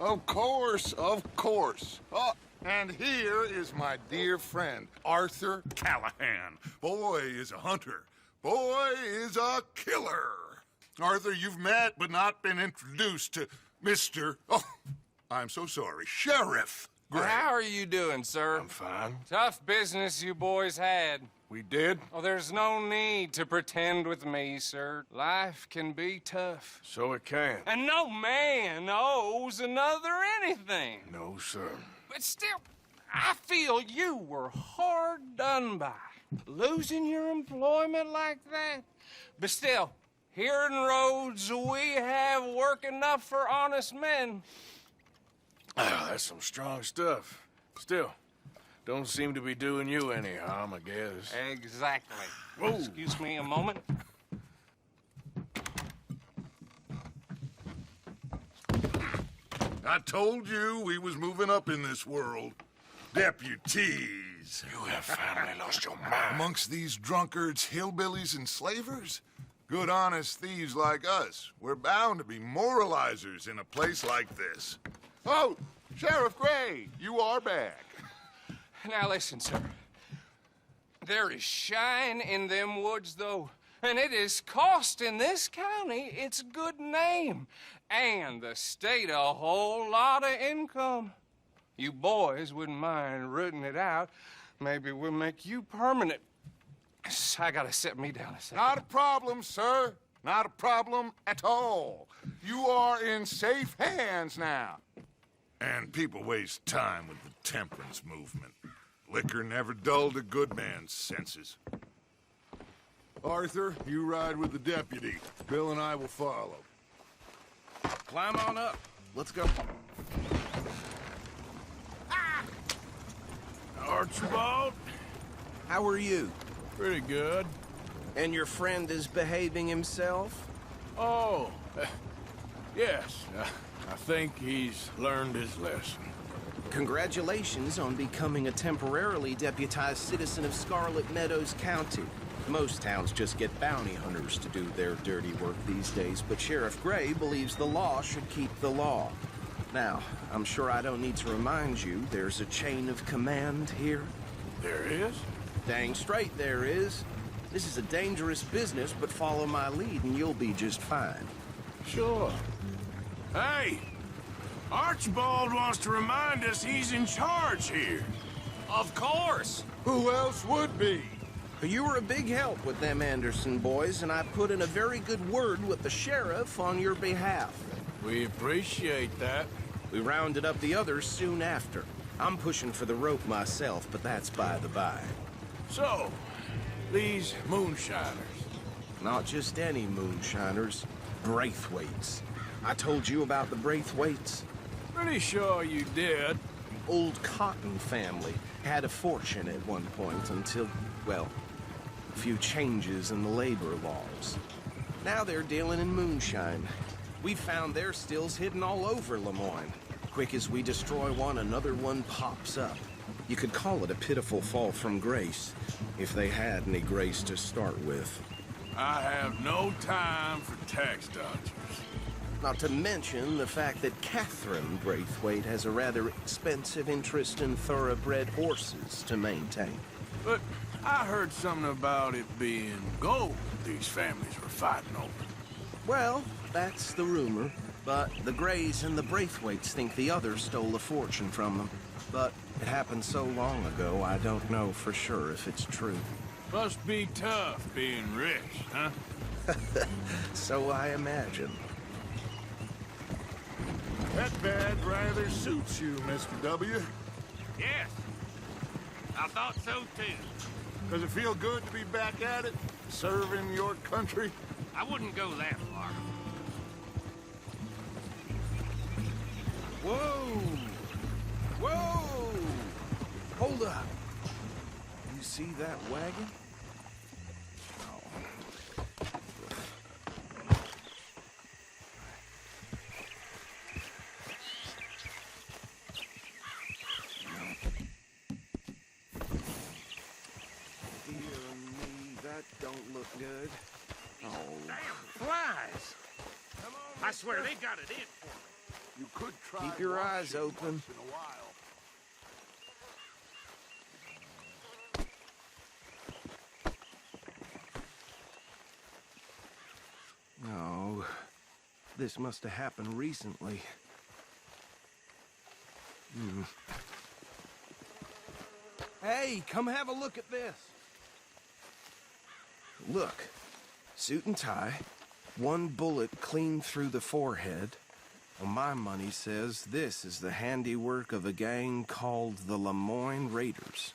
Of course, of course. Oh, and here is my dear friend, Arthur Callahan. Boy is a hunter. Boy is a killer. Arthur, you've met but not been introduced to Mr. Oh, I'm so sorry, Sheriff Gray. How are you doing, sir? I'm fine. Tough business you boys had. We did? Oh, there's no need to pretend with me, sir. Life can be tough. So it can. And no man owes another anything. No, sir. But still, I feel you were hard done by. Losing your employment like that. But still, here in Rhodes, we have work enough for honest men. Oh, that's some strong stuff. Still, don't seem to be doing you any harm, I guess. Exactly. Whoa. Excuse me a moment. I told you we was moving up in this world. Deputies. You have finally lost your mind. Amongst these drunkards, hillbillies, and slavers? Good honest thieves like us. We're bound to be moralizers in a place like this. Oh, Sheriff Gray, you are back. Now listen, sir. There is shine in them woods, though. And it is costing this county its good name. And the state a whole lot of income. You boys wouldn't mind rooting it out. Maybe we'll make you permanent. I gotta sit me down a second. Not a problem, sir. Not a problem at all. You are in safe hands now. And people waste time with the temperance movement. Liquor never dulled a good man's senses. Arthur, you ride with the deputy. Bill and I will follow. Climb on up. Let's go. Archibald? How are you? Pretty good. And your friend is behaving himself? Oh, yes. I think he's learned his lesson. Congratulations on becoming a temporarily deputized citizen of Scarlet Meadows County. Most towns just get bounty hunters to do their dirty work these days, but Sheriff Gray believes the law should keep the law. Now, I'm sure I don't need to remind you, there's a chain of command here. There is? Dang straight there is. This is a dangerous business, but follow my lead and you'll be just fine. Sure. Hey! Archibald wants to remind us he's in charge here. Of course. Who else would be? You were a big help with them Anderson boys, and I put in a very good word with the sheriff on your behalf. We appreciate that. We rounded up the others soon after. I'm pushing for the rope myself, but that's by the by. So, these moonshiners. Not just any moonshiners, Braithwaites. I told you about the Braithwaites. Pretty sure you did. Old Cotton family had a fortune at one point until, well, a few changes in the labor laws. Now they're dealing in moonshine. We found their stills hidden all over Lemoyne. Quick as we destroy one, another one pops up. You could call it a pitiful fall from grace, if they had any grace to start with. I have no time for tax dodgers. Not to mention the fact that Catherine Braithwaite has a rather expensive interest in thoroughbred horses to maintain. But I heard something about it being gold these families were fighting over. Well, that's the rumor. But the Grays and the Braithwaites think the others stole a fortune from them. But it happened so long ago, I don't know for sure if it's true. Must be tough being rich, huh? So I imagine. That badge rather suits you, Mr. W. Yes. I thought so, too. Does it feel good to be back at it? Serving your country? I wouldn't go that far. Whoa! Whoa! Hold up. You see that wagon? Dear me, that don't look good. Oh. Damn flies! I swear they got it in for me. You could try Keep your eyes washing open. once in a while. Oh, this must have happened recently. Hey, come have a look at this. Look, suit and tie, one bullet clean through the forehead. Well, my money says this is the handiwork of a gang called the Lemoyne Raiders.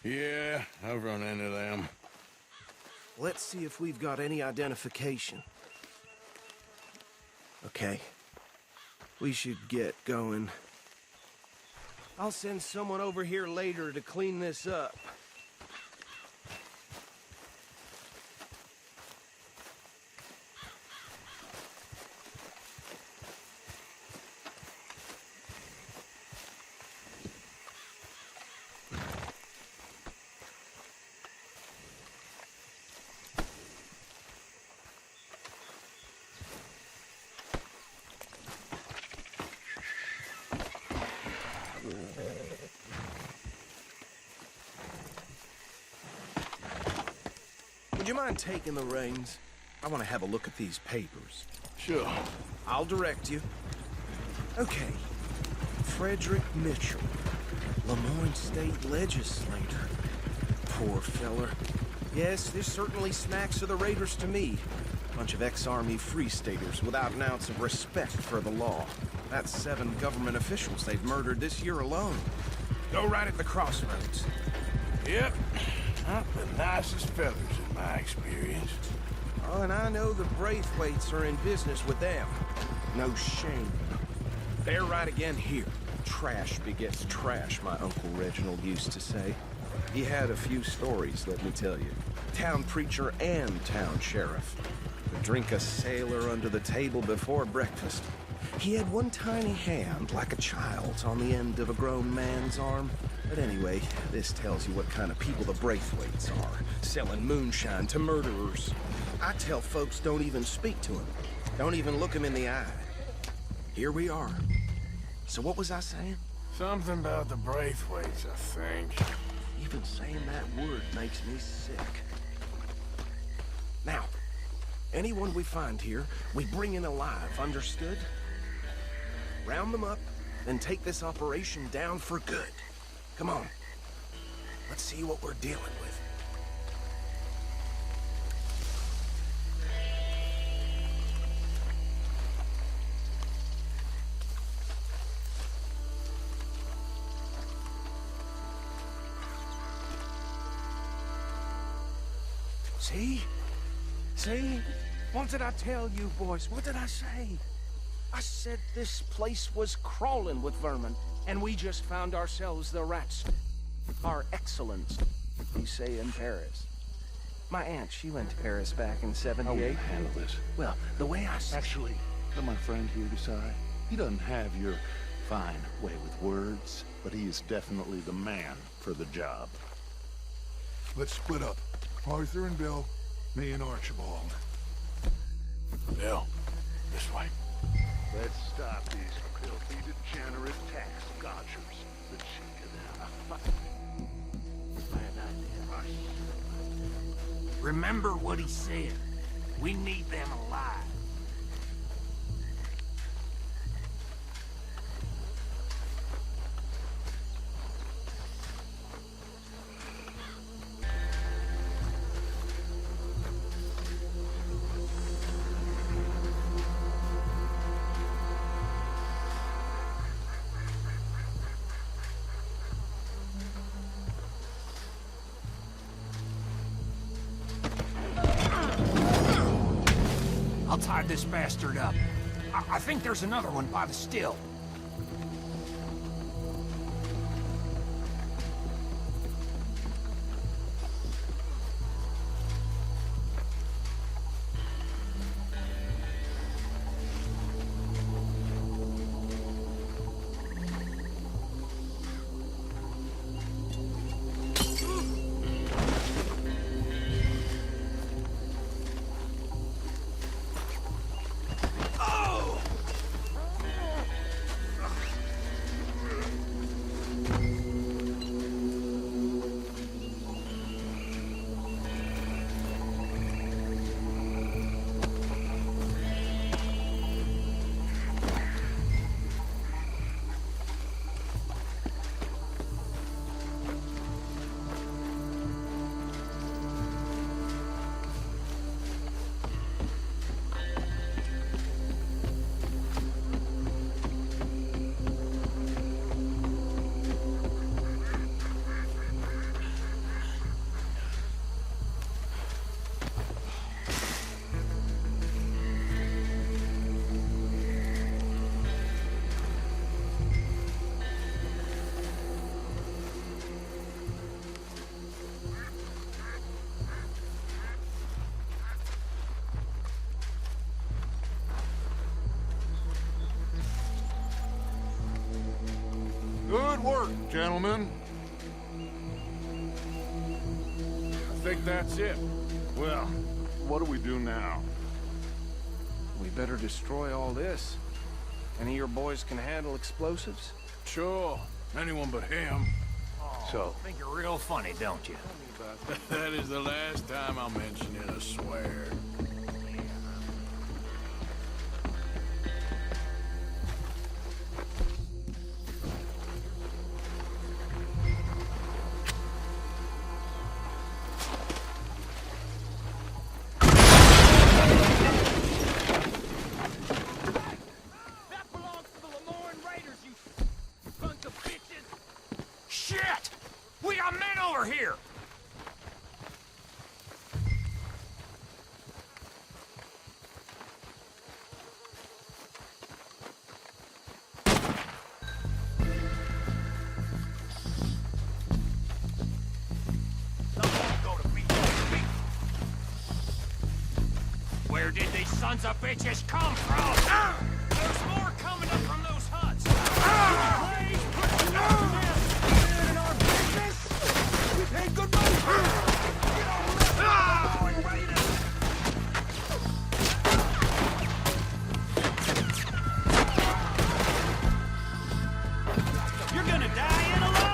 Yeah, I've run into them. Let's see if we've got any identification. Okay. We should get going. I'll send someone over here later to clean this up. Would you mind taking the reins? I want to have a look at these papers. Sure. I'll direct you. Okay. Frederick Mitchell, Lemoyne State Legislator. Poor feller. Yes, this certainly smacks of the Raiders to me. Bunch of ex-Army Free Staters without an ounce of respect for the law. That's 7 government officials they've murdered this year alone. Go right at the crossroads. Yep. Not the nicest fellas in my experience. Oh, and I know the Braithwaites are in business with them. No shame. They're right again here. Trash begets trash, my Uncle Reginald used to say. He had a few stories, let me tell you. Town preacher and town sheriff. Would drink a sailor under the table before breakfast. He had one tiny hand, like a child's, on the end of a grown man's arm. But anyway, this tells you what kind of people the Braithwaites are, selling moonshine to murderers. I tell folks don't even speak to him. Don't even look him in the eye. Here we are. So what was I saying? Something about the Braithwaites, I think. Even saying that word makes me sick. Now, anyone we find here, we bring in alive, understood? Round them up, then take this operation down for good. Come on. Let's see what we're dealing with. See? See? What did I tell you, boys? What did I say? I said this place was crawling with vermin, and we just found ourselves the rats. Par excellence, you say in Paris. My aunt, she went to Paris back in How will you '78. handle this? Well, the way I said... Actually, let my friend here decide. He doesn't have your fine way with words, but he is definitely the man for the job. Let's split up. Arthur and Bill, me and Archibald. Bill, this way. Let's stop these filthy, degenerate tax dodgers. The cheek of them. Remember what he said. We need them alive. I'll tie this bastard up. I think there's another one by the still. work, gentlemen. I think that's it. Well, what do we do now? We better destroy all this. Any of your boys can handle explosives? Sure. Anyone but him. So, Think you're real funny, don't you? That is the last time I'll mention it, I swear. That belongs to the Lemoyne Raiders, you sons of bitches! Shit! We got men over here! Where did these sons of bitches come from? There's more coming up from those huts. Please put your nose to this. You're in our business. We paid good money for it. You don't mess with the Lemoyne Raiders. You're gonna die in alone.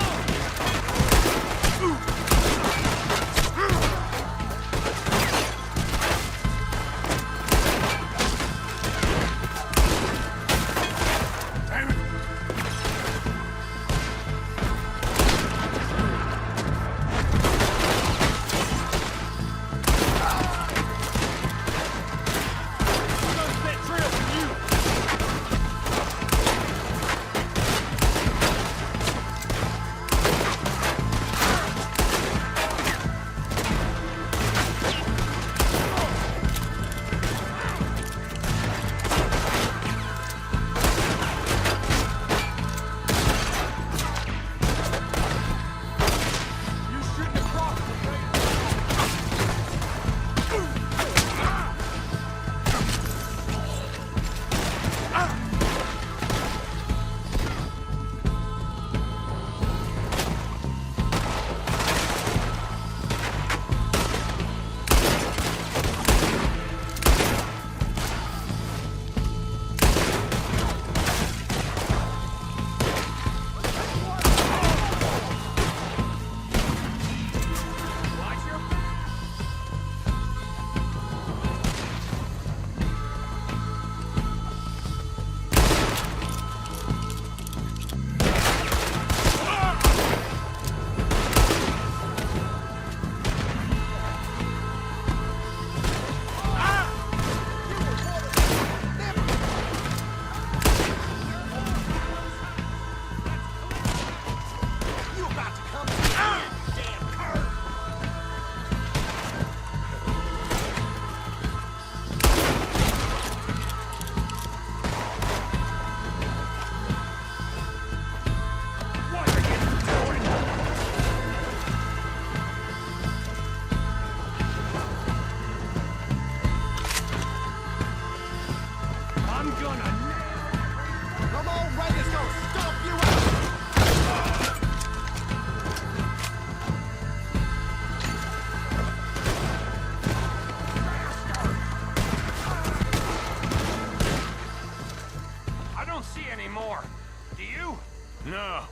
No.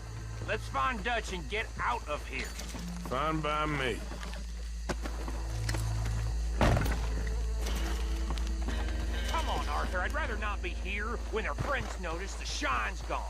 Let's find Dutch and get out of here. Fine by me. Come on, Arthur. I'd rather not be here when their friends notice the shine's gone.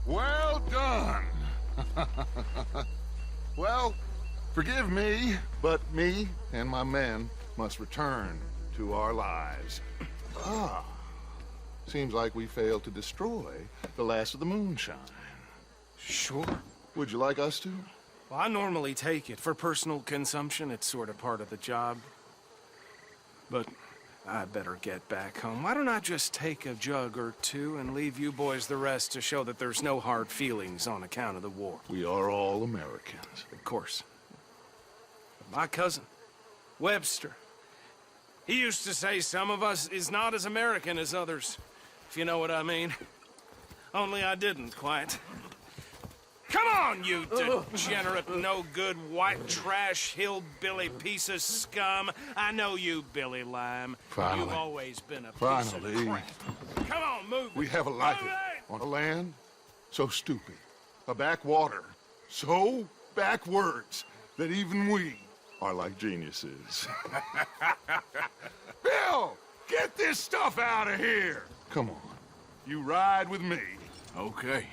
Well done. Well, forgive me, but me and my men must return to our lives. Seems like we failed to destroy the last of the moonshine. Sure. Would you like us to? Well, I normally take it. For personal consumption, it's sort of part of the job. But I better get back home. Why don't I just take a jug or two and leave you boys the rest to show that there's no hard feelings on account of the war? We are all Americans. Of course. But my cousin, Webster, he used to say some of us is not as American as others, if you know what I mean. Only I didn't quite. Come on, you degenerate, no-good, white trash, hillbilly piece of scum. I know you, Billy Lime. Finally. You've always been a piece Finally. of crap. Come on, move it. We have a life Move it! on a land so stupid, a backwater so backwards that even we are like geniuses. Bill, get this stuff out of here! Come on, you ride with me. Okay.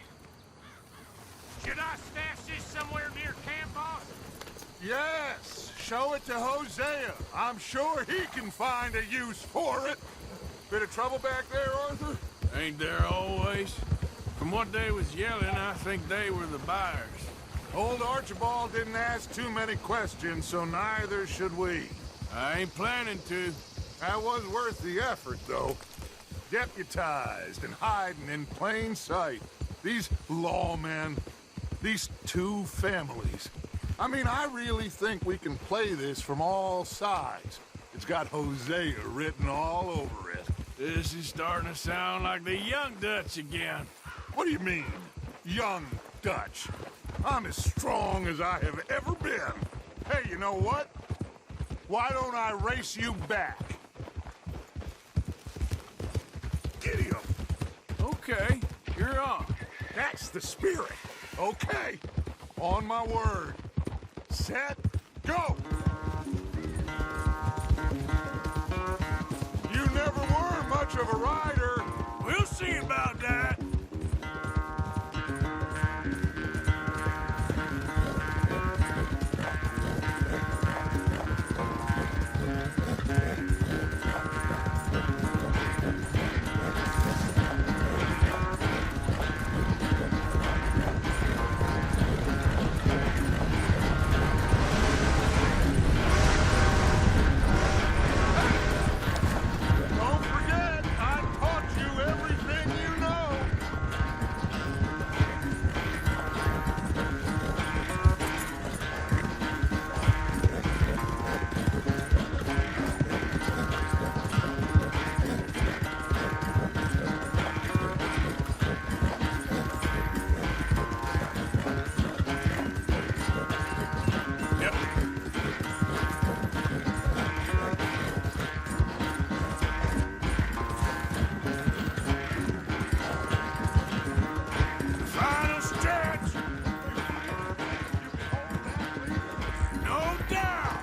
Should I stash this somewhere near camp, boss? Yes, show it to Hosea. I'm sure he can find a use for it. Bit of trouble back there, Arthur? Ain't there always? From what they was yelling, I think they were the buyers. Old Archibald didn't ask too many questions, so neither should we. I ain't planning to. That was worth the effort, though. Deputized and hiding in plain sight. These lawmen, these two families. I mean, I really think we can play this from all sides. It's got Hosea written all over it. This is starting to sound like the young Dutch again. What do you mean, young Dutch? I'm as strong as I have ever been. Hey, you know what? Why don't I race you back? Giddy up. Okay, you're on. That's the spirit. Okay. On my word. Set, go! You never were much of a rider. We'll see about that. Don't forget, I taught you everything you know. Yep. Final stretch. No doubt.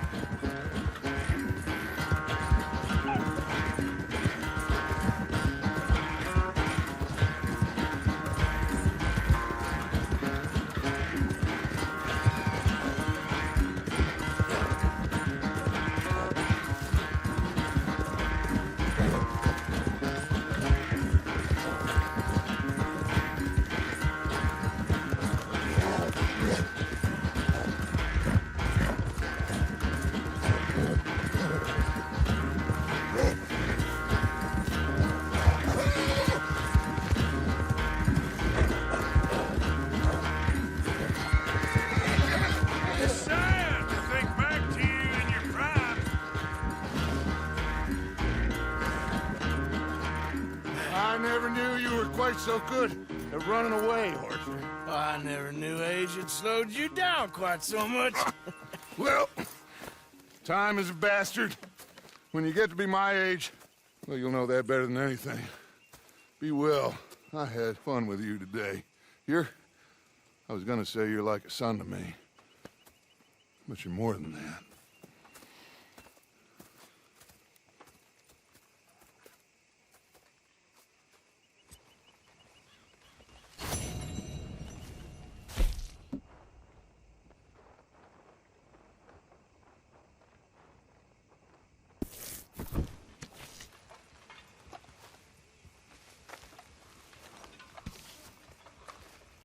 It's sad to think back to you in your prime. I never knew you were quite so good at running away, Arthur. I never knew age had slowed you down quite so much. Well, time is a bastard. When you get to be my age, well, you'll know that better than anything. Be well. I had fun with you today. I was gonna say you're like a son to me. But you're more than that.